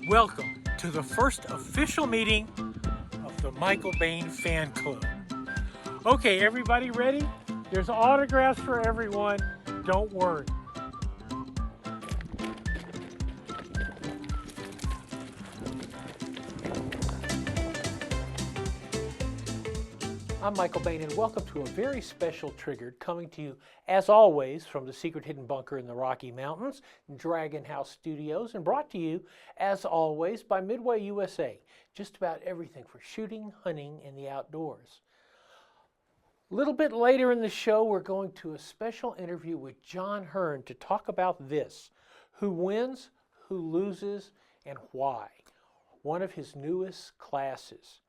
Welcome to the first official meeting of the Michael Bain Fan Club. Okay, everybody ready? There's autographs for everyone. Don't worry. I'm Michael Bain, and welcome to a very special Triggered, coming to you, as always, from the secret hidden bunker in the Rocky Mountains, Dragon House Studios, and brought to you, as always, by Midway USA. Just about everything for shooting, hunting, and the outdoors. A little bit later in the show, we're going to a special interview with John Hearne to talk about this: who wins, who loses, and why. One of his newest classes.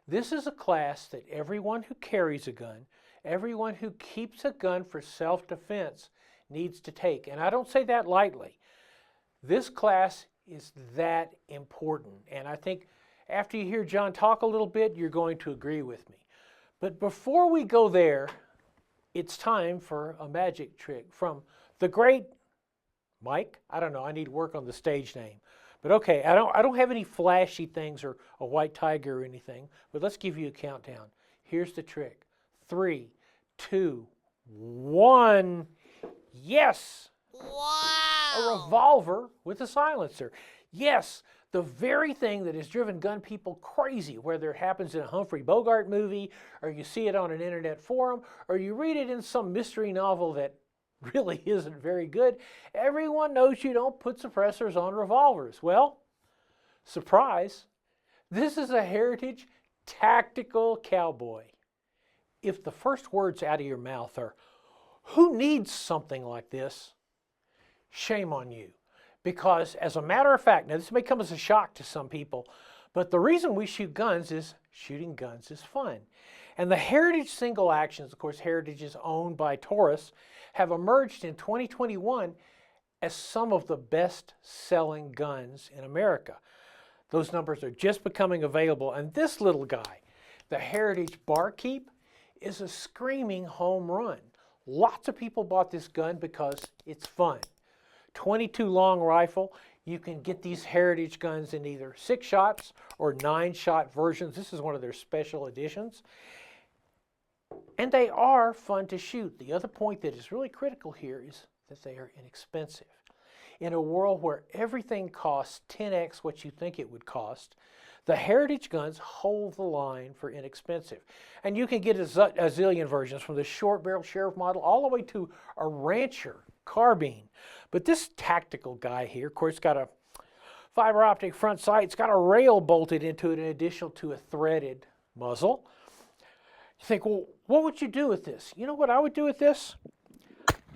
This is a class that everyone who carries a gun, everyone who keeps a gun for self-defense needs to take. And I don't say that lightly. This class is that important. And I think after you hear John talk a little bit, you're going to agree with me. But before we go there, it's time for a magic trick from the great Mike. I don't know, I need to work on the stage name. But okay, I don't have any flashy things or a white tiger or anything, but let's give you a countdown. Here's the trick. 3, 2, 1. Yes! Wow! A revolver with a silencer. Yes, the very thing that has driven gun people crazy, whether it happens in a Humphrey Bogart movie, or you see it on an internet forum, or you read it in some mystery novel that really isn't very good. Everyone knows you don't put suppressors on revolvers. Well, surprise, this is a Heritage Tactical Cowboy. If the first words out of your mouth are, "Who needs something like this?" shame on you. Because as a matter of fact, now this may come as a shock to some people, but the reason we shoot guns is shooting guns is fun. And the Heritage single actions, of course, Heritage is owned by Taurus, have emerged in 2021 as some of the best-selling guns in America. Those numbers are just becoming available, and this little guy, the Heritage Barkeep, is a screaming home run. Lots of people bought this gun because it's fun. 22 long rifle. You can get these Heritage guns in either 6 shots or 9-shot versions. This is one of their special editions. And they are fun to shoot. The other point that is really critical here is that they are inexpensive. In a world where everything costs 10x what you think it would cost, the Heritage guns hold the line for inexpensive. And you can get a zillion versions, from the short barrel sheriff model all the way to a Rancher carbine. But this tactical guy here, of course, got a fiber optic front sight. It's got a rail bolted into it in addition to a threaded muzzle. You think, well, what would you do with this? You know what I would do with this?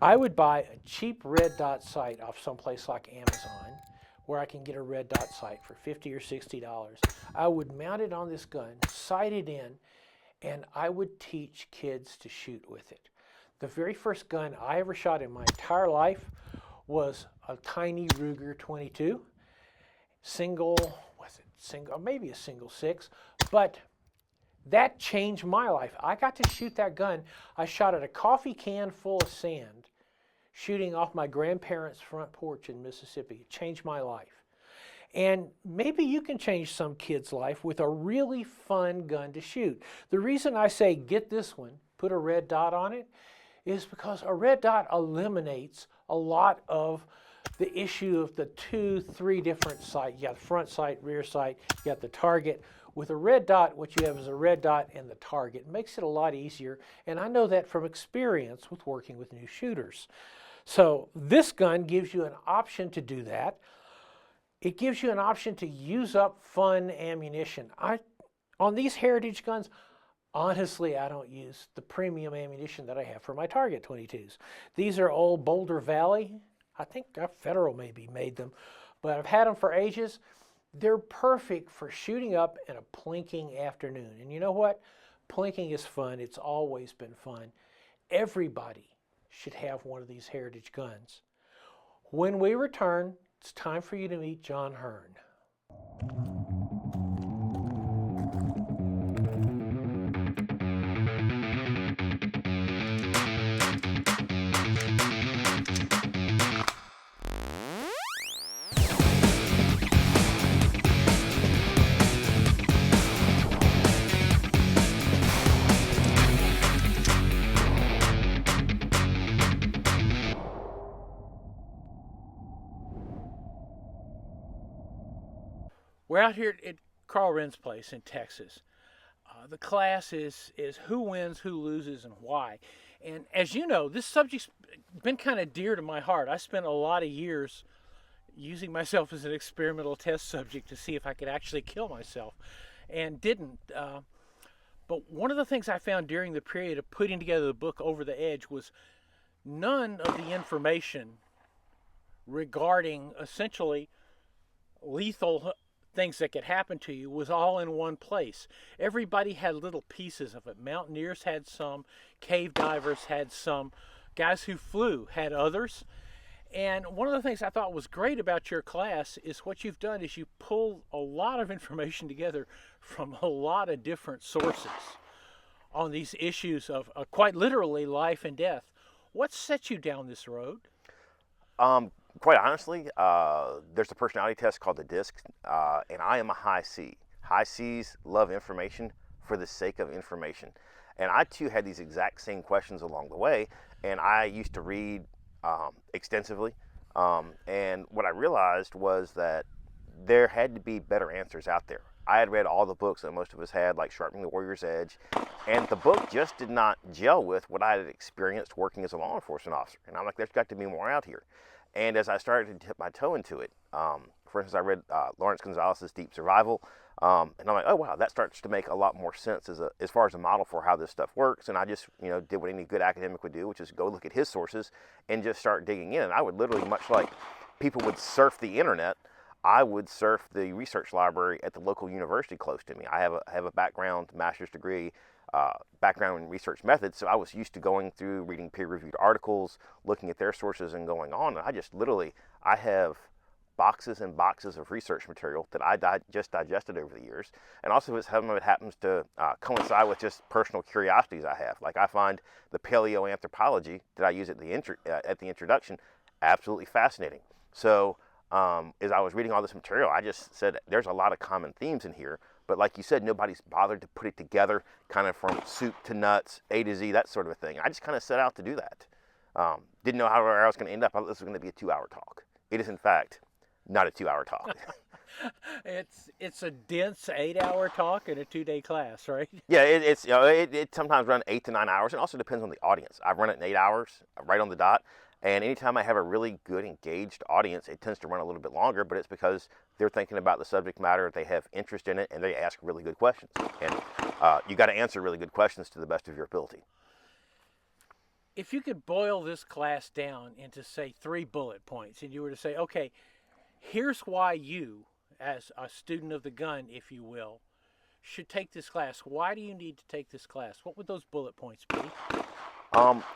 I would buy a cheap red dot sight off someplace like Amazon, where I can get a red dot sight for $50 or $60. I would mount it on this gun, sight it in, and I would teach kids to shoot with it. The very first gun I ever shot in my entire life was a tiny Ruger 22. Maybe a single 6, but that changed my life. I got to shoot that gun. I shot at a coffee can full of sand, shooting off my grandparents' front porch in Mississippi. It changed my life. And maybe you can change some kid's life with a really fun gun to shoot. The reason I say get this one, put a red dot on it, is because a red dot eliminates a lot of the issue of the 2, 3 different sights. You got the front sight, rear sight, you got the target. With a red dot, what you have is a red dot and the target. It makes it a lot easier, and I know that from experience with working with new shooters. So this gun gives you an option to do that. It gives you an option to use up fun ammunition. On these Heritage guns, honestly, I don't use the premium ammunition that I have for my Target 22s. These are old Boulder Valley. I think Federal maybe made them, but I've had them for ages. They're perfect for shooting up in a plinking afternoon. And you know what? Plinking is fun. It's always been fun. Everybody should have one of these Heritage guns. When we return, it's time for you to meet John Hearne. We're out here at Carl Wren's place in Texas. The class is who wins, who loses, and why. And as you know, this subject's been kind of dear to my heart. I spent a lot of years using myself as an experimental test subject to see if I could actually kill myself, and didn't. But one of the things I found during the period of putting together the book Over the Edge was none of the information regarding essentially lethal things that could happen to you was all in one place. Everybody had little pieces of it. Mountaineers had some, cave divers had some, guys who flew had others. And one of the things I thought was great about your class is what you've done is you pull a lot of information together from a lot of different sources on these issues of quite literally life and death. What set you down this road? Quite honestly, there's a personality test called the DISC, and I am a high C. High C's love information for the sake of information. And I too had these exact same questions along the way, and I used to read extensively. And what I realized was that there had to be better answers out there. I had read all the books that most of us had, like Sharpening the Warrior's Edge, and the book just did not gel with what I had experienced working as a law enforcement officer. And I'm like, there's got to be more out here. And as I started to dip my toe into it, for instance, I read Lawrence Gonzalez's Deep Survival, and I'm like, oh wow, that starts to make a lot more sense as far as a model for how this stuff works. And I just, did what any good academic would do, which is go look at his sources and just start digging in. And I would literally, much like people would surf the internet, I would surf the research library at the local university close to me. I have a background, master's degree, background in research methods, so I was used to going through, reading peer-reviewed articles, looking at their sources and going on. And I just literally, I have boxes and boxes of research material that I just digested over the years. And also some of it happens to coincide with just personal curiosities I have. Like I find the paleoanthropology that I use at the introduction absolutely fascinating. So as I was reading all this material, I just said there's a lot of common themes in here. But like you said, nobody's bothered to put it together kind of from soup to nuts, A to Z, that sort of a thing. I just kind of set out to do that. Didn't know how I was going to end up. I thought this was going to be a 2-hour talk. It is, in fact, not a 2-hour talk. It's a dense 8-hour talk in a 2-day class, right? Yeah, it sometimes runs 8 to 9 hours. It also depends on the audience. I've run it in 8 hours, right on the dot. And anytime I have a really good engaged audience, it tends to run a little bit longer, but it's because they're thinking about the subject matter, they have interest in it, and they ask really good questions. And you got to answer really good questions to the best of your ability. If you could boil this class down into, say, 3 bullet points, and you were to say, okay, here's why you, as a student of the gun, if you will, should take this class. Why do you need to take this class? What would those bullet points be?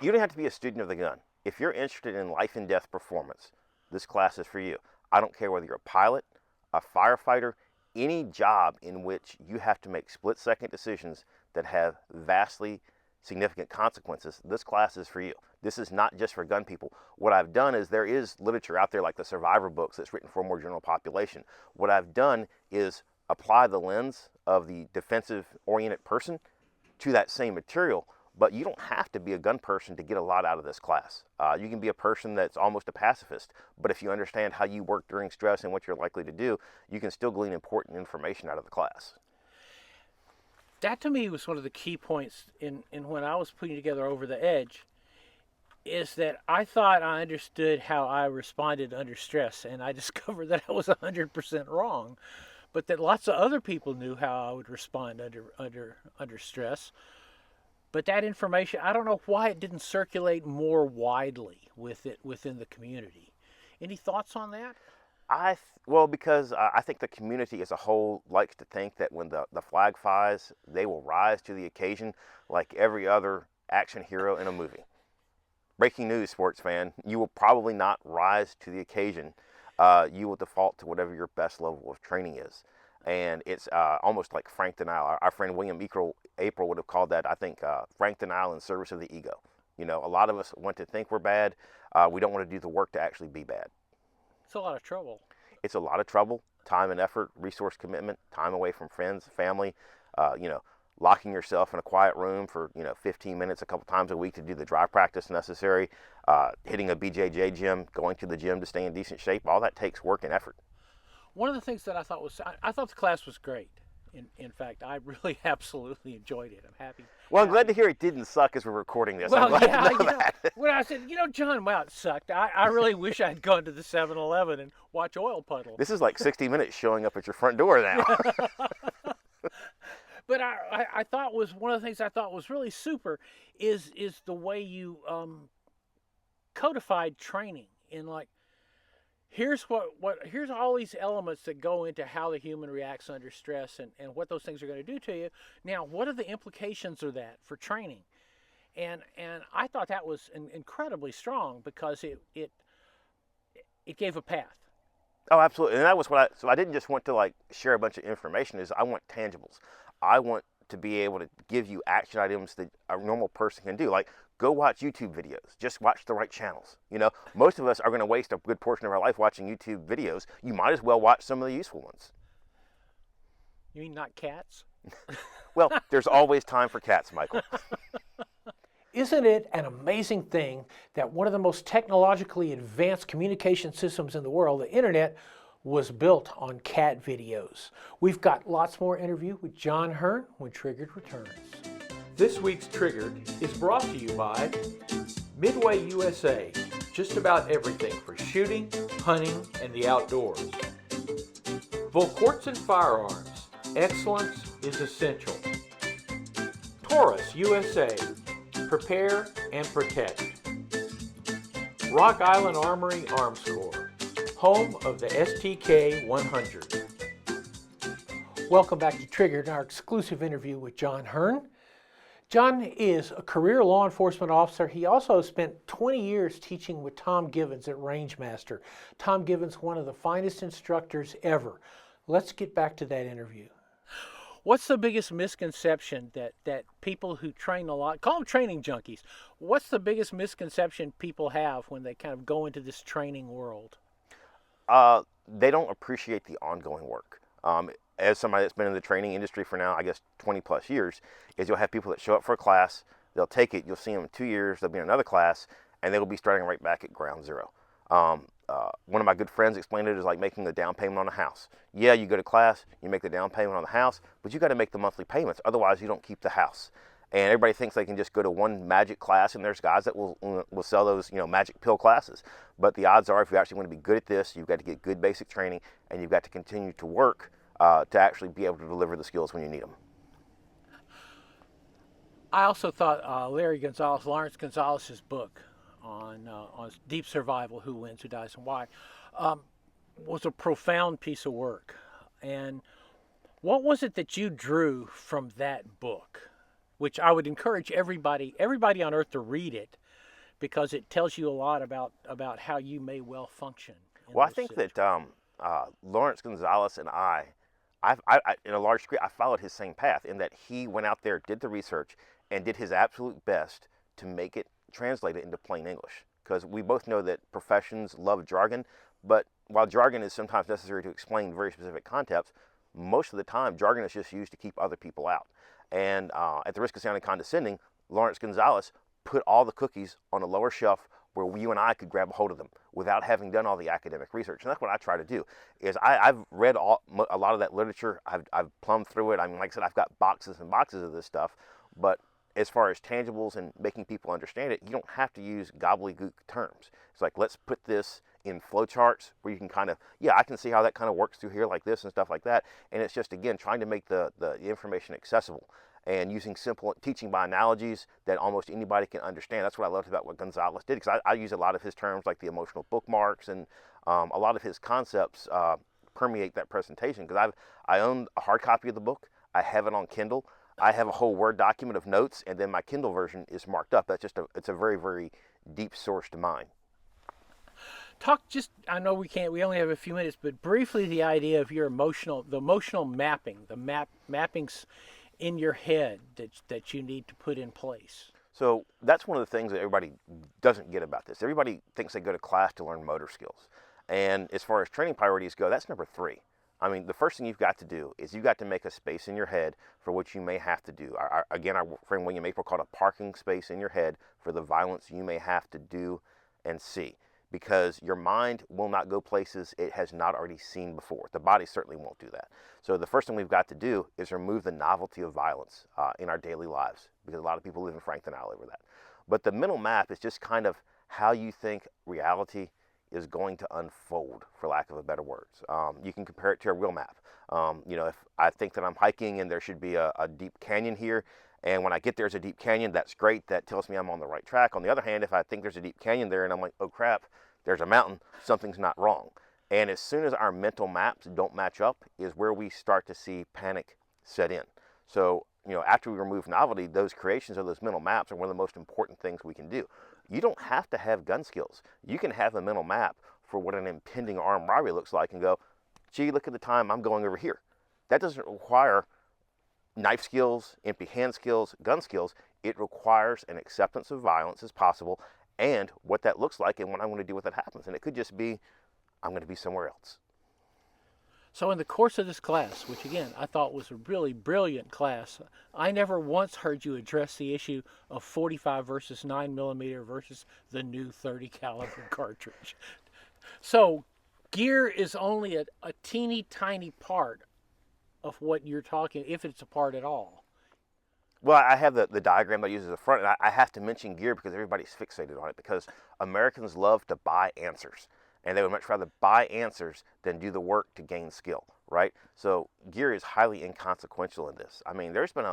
You don't have to be a student of the gun. If you're interested in life and death performance, this class is for you. I don't care whether you're a pilot, a firefighter, any job in which you have to make split-second decisions that have vastly significant consequences, this class is for you. This is not just for gun people. What I've done is there is literature out there like the Survivor books that's written for a more general population. What I've done is apply the lens of the defensive-oriented person to that same material. But you don't have to be a gun person to get a lot out of this class. You can be a person that's almost a pacifist, but if you understand how you work during stress and what you're likely to do, you can still glean important information out of the class. That to me was one of the key points in when I was putting together Over the Edge, is that I thought I understood how I responded under stress, and I discovered that I was 100% wrong, but that lots of other people knew how I would respond under stress. But that information, I don't know why it didn't circulate more widely within the community. Any thoughts on that? Because I think the community as a whole likes to think that when the flag flies, they will rise to the occasion like every other action hero in a movie. Breaking news, sports fan, you will probably not rise to the occasion. You will default to whatever your best level of training is. And it's almost like frank denial. Our friend William April would have called that, I think, frank denial in service of the ego. A lot of us want to think we're bad. We don't want to do the work to actually be bad. It's a lot of trouble. It's a lot of trouble, time and effort, resource commitment, time away from friends, family, locking yourself in a quiet room for 15 minutes a couple times a week to do the dry practice necessary, hitting a BJJ gym, going to the gym to stay in decent shape. All that takes work and effort. One of the things that I thought the class was great. In fact, I really absolutely enjoyed it. I'm happy. Well, I'm glad to hear it didn't suck as we're recording this. I'm Well, glad yeah, to know that. when I said, John, wow, it sucked. I really wish I'd gone to the 7-Eleven and watch Oil Puddle. This is like 60 Minutes showing up at your front door now. But I thought was one of the things I thought was really super is the way you codified training in like here's here's all these elements that go into how the human reacts under stress and what those things are going to do to you. Now, what are the implications of that for training? And I thought that was incredibly strong because it gave a path. Oh, absolutely. And that was so I didn't just want to like share a bunch of information. I want tangibles. I want to be able to give you action items that a normal person can do. Like go watch YouTube videos. Just watch the right channels. Most of us are going to waste a good portion of our life watching YouTube videos. You might as well watch some of the useful ones. You mean not cats? Well, there's always time for cats, Michael. Isn't it an amazing thing that one of the most technologically advanced communication systems in the world, the internet, was built on cat videos? We've got lots more interview with John Hearne when Triggered returns. This week's Triggered is brought to you by Midway USA. Just about everything for shooting, hunting, and the outdoors. Volquartz and Firearms. Excellence is essential. Taurus USA. Prepare and protect. Rock Island Armory Arms Corps, home of the STK 100. Welcome back to Triggered, our exclusive interview with John Hearne. John is a career law enforcement officer. He also spent 20 years teaching with Tom Givens at Rangemaster. Tom Givens, one of the finest instructors ever. Let's get back to that interview. What's the biggest misconception that people who train a lot, call them training junkies, what's the biggest misconception people have when they kind of go into this training world? They don't appreciate the ongoing work. As somebody that's been in the training industry for now, I guess 20 plus years, is you'll have people that show up for a class, they'll take it, you'll see them in 2 years, they'll be in another class, and they'll be starting right back at ground zero. One of my good friends explained it as like making the down payment on a house. Yeah, you go to class, you make the down payment on the house, but you got to make the monthly payments. Otherwise, you don't keep the house. And everybody thinks they can just go to one magic class, and there's guys that will sell those magic pill classes. But the odds are, if you actually want to be good at this, you've got to get good basic training, and you've got to continue to work to actually be able to deliver the skills when you need them. I also thought Lawrence Gonzalez's book on deep survival, who wins, who dies, and why, was a profound piece of work. And what was it that you drew from that book? Which I would encourage everybody on earth to read it, because it tells you a lot about how you may well function. Well, I think that Lawrence Gonzalez and I in a large degree, I followed his same path in that he went out there, did the research, and did his absolute best to make it translate it into plain English. Because we both know that professions love jargon, but while jargon is sometimes necessary to explain very specific concepts, most of the time jargon is just used to keep other people out. And at the risk of sounding condescending, Lawrence Gonzalez put all the cookies on a lower shelf where you and I could grab a hold of them without having done all the academic research. And that's what I try to do. Is I've read a lot of that literature. I've plumbed through it. I mean, like I said, I've got boxes and boxes of this stuff. But as far as tangibles and making people understand it, you don't have to use gobbledygook terms. It's like, let's put this in flowcharts where you can kind of, I can see how that kind of works through here like this and stuff like that. And it's just, again, trying to make the information accessible and using simple teaching by analogies that almost anybody can understand. That's what I loved about what Gonzalez did, because I use a lot of his terms like the emotional bookmarks, and a lot of his concepts permeate that presentation, because I own a hard copy of the book. I have it on Kindle. I have a whole Word document of notes, and then my Kindle version is marked up. That's just it's a very, very deep source to mine. I know we only have a few minutes, but briefly the idea of the emotional mapping, the mappings in your head that you need to put in place. So that's one of the things that everybody doesn't get about this. Everybody thinks they go to class to learn motor skills. And as far as training priorities go, that's number 3. I mean, the first thing you've got to do is you've got to make a space in your head for what you may have to do. Our friend William April called a parking space in your head for the violence you may have to do and see. because your mind will not go places it has not already seen before. The body certainly won't do that. So the first thing we've got to do is remove the novelty of violence in our daily lives, because a lot of people live in frank denial over that. But the mental map is just kind of how you think reality is going to unfold, for lack of a better words. You can compare it to a real map. If I think that I'm hiking and there should be a deep canyon here, and when I get there's a deep canyon, that's great. That tells me I'm on the right track. On the other hand, if I think there's a deep canyon there and I'm like, oh crap, there's a mountain, something's not wrong. And as soon as our mental maps don't match up is where we start to see panic set in. So, after we remove novelty, those creations of those mental maps are one of the most important things we can do. You don't have to have gun skills. You can have a mental map for what an impending armed robbery looks like and go, gee, look at the time, I'm going over here. That doesn't require knife skills, empty hand skills, gun skills. It requires an acceptance of violence as possible and what that looks like and what I'm going to do when that happens. And it could just be, I'm going to be somewhere else. So in the course of this class, which again I thought was a really brilliant class, I never once heard you address the issue of 45 versus 9mm versus the new 30 caliber cartridge. So gear is only a teeny tiny part of what you're talking, if it's a part at all. Well, I have the diagram that I use as a front, and I have to mention gear because everybody's fixated on it, because Americans love to buy answers, and they would much rather buy answers than do the work to gain skill, right? So gear is highly inconsequential in this. I mean, there's been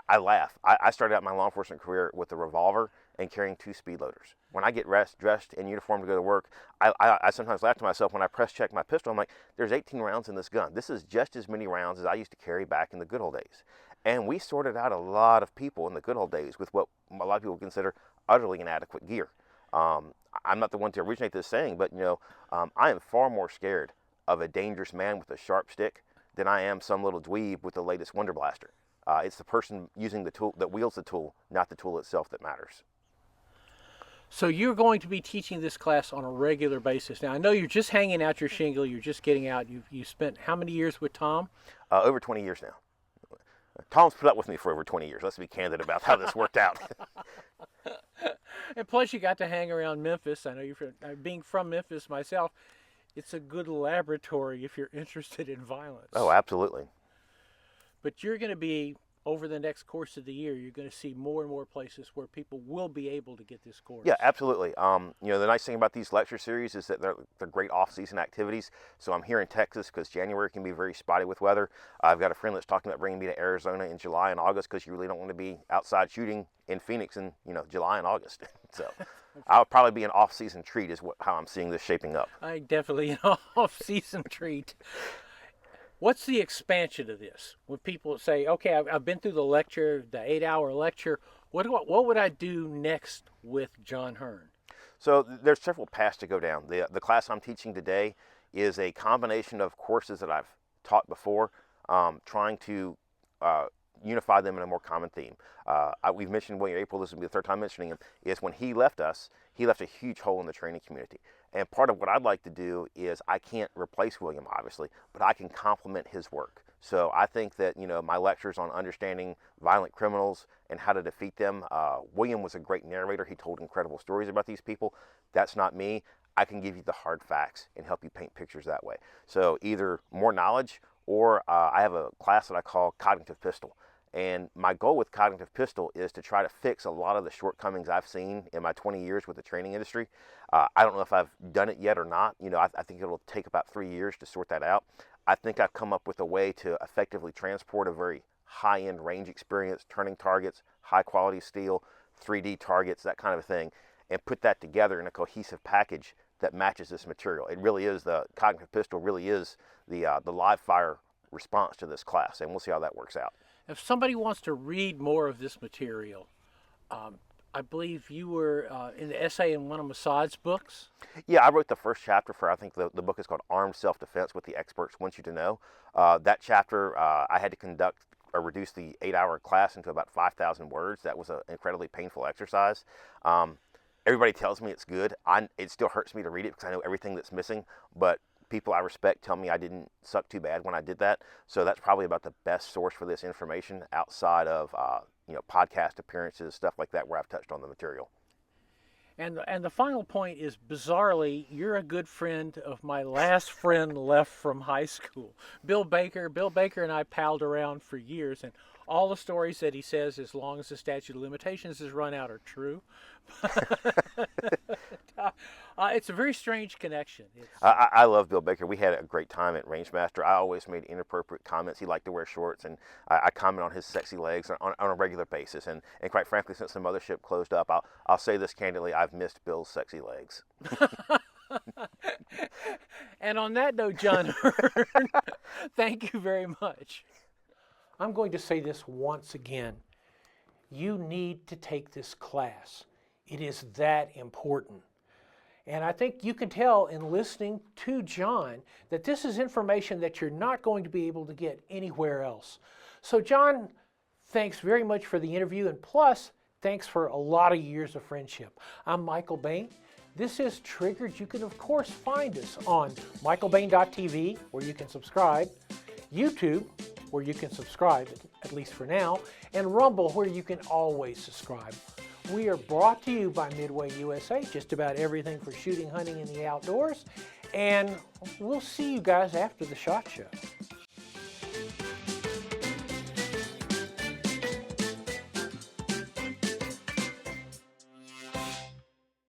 I laugh. I started out my law enforcement career with a revolver and carrying 2 speed loaders. When I get dressed in uniform to go to work, I sometimes laugh to myself when I press check my pistol. I'm like, there's 18 rounds in this gun. This is just as many rounds as I used to carry back in the good old days. And we sorted out a lot of people in the good old days with what a lot of people consider utterly inadequate gear. I'm not the one to originate this saying, but I am far more scared of a dangerous man with a sharp stick than I am some little dweeb with the latest Wonder Blaster. It's the person using the tool that wields the tool, not the tool itself, that matters. So you're going to be teaching this class on a regular basis. Now, I know you're just hanging out your shingle. You're just getting out. You spent how many years with Tom? Over 20 years now. Tom's put up with me for over 20 years. Let's be candid about how this worked out. And plus, you got to hang around Memphis. I know being from Memphis myself, it's a good laboratory if you're interested in violence. Oh, absolutely. But you're going to be, over the next course of the year, you're going to see more and more places where people will be able to get this course. Yeah, absolutely. The nice thing about these lecture series is that they're great off-season activities. So I'm here in Texas because January can be very spotty with weather. I've got a friend that's talking about bringing me to Arizona in July and August because you really don't want to be outside shooting in Phoenix in July and August. So I'll probably be an off-season treat is how I'm seeing this shaping up. I definitely an off-season treat. What's the expansion of this? When people say, okay, I've been through the lecture, the 8-hour lecture, what would I do next with John Hearne? So there's several paths to go down. The class I'm teaching today is a combination of courses that I've taught before, trying to unify them in a more common theme. We've mentioned William April, this will be the third time mentioning him, is when he left us, he left a huge hole in the training community. And part of what I'd like to do is, I can't replace William, obviously, but I can complement his work. So I think that, my lectures on understanding violent criminals and how to defeat them, William was a great narrator. He told incredible stories about these people. That's not me. I can give you the hard facts and help you paint pictures that way. So either more knowledge, or I have a class that I call Cognitive Pistol. And my goal with Cognitive Pistol is to try to fix a lot of the shortcomings I've seen in my 20 years with the training industry. I don't know if I've done it yet or not. I think it'll take about 3 years to sort that out. I think I've come up with a way to effectively transport a very high-end range experience, turning targets, high-quality steel, 3D targets, that kind of thing, and put that together in a cohesive package that matches this material. It really is, the Cognitive Pistol really is the live fire response to this class, and we'll see how that works out. If somebody wants to read more of this material, I believe you were in the essay in one of Massad's books. Yeah, I wrote the first chapter for, I think the book is called Armed Self-Defense, What the Experts Want You to Know. That chapter, I had to conduct or reduce the 8-hour class into about 5,000 words. That was an incredibly painful exercise. Everybody tells me it's good. It still hurts me to read it because I know everything that's missing, but people I respect tell me I didn't suck too bad when I did that. So that's probably about the best source for this information outside of podcast appearances, stuff like that, where I've touched on the material. And the final point is, bizarrely, you're a good friend of my last friend left from high school, Bill Baker. Bill Baker and I palled around for years, and all the stories that he says, as long as the statute of limitations is run out, are true. It's a very strange connection. I love Bill Baker. We had a great time at Rangemaster. I always made inappropriate comments. He liked to wear shorts, and I comment on his sexy legs on a regular basis. And quite frankly, since the mothership closed up, I'll say this candidly, I've missed Bill's sexy legs. And on that note, John Hearne, thank you very much. I'm going to say this once again. You need to take this class. It is that important. And I think you can tell in listening to John that this is information that you're not going to be able to get anywhere else. So John, thanks very much for the interview, and plus, thanks for a lot of years of friendship. I'm Michael Bain. This is Triggered. You can, of course, find us on michaelbain.tv, where you can subscribe, YouTube, where you can subscribe, at least for now, and Rumble, where you can always subscribe. We are brought to you by Midway USA, just about everything for shooting, hunting, and the outdoors. And we'll see you guys after the SHOT Show.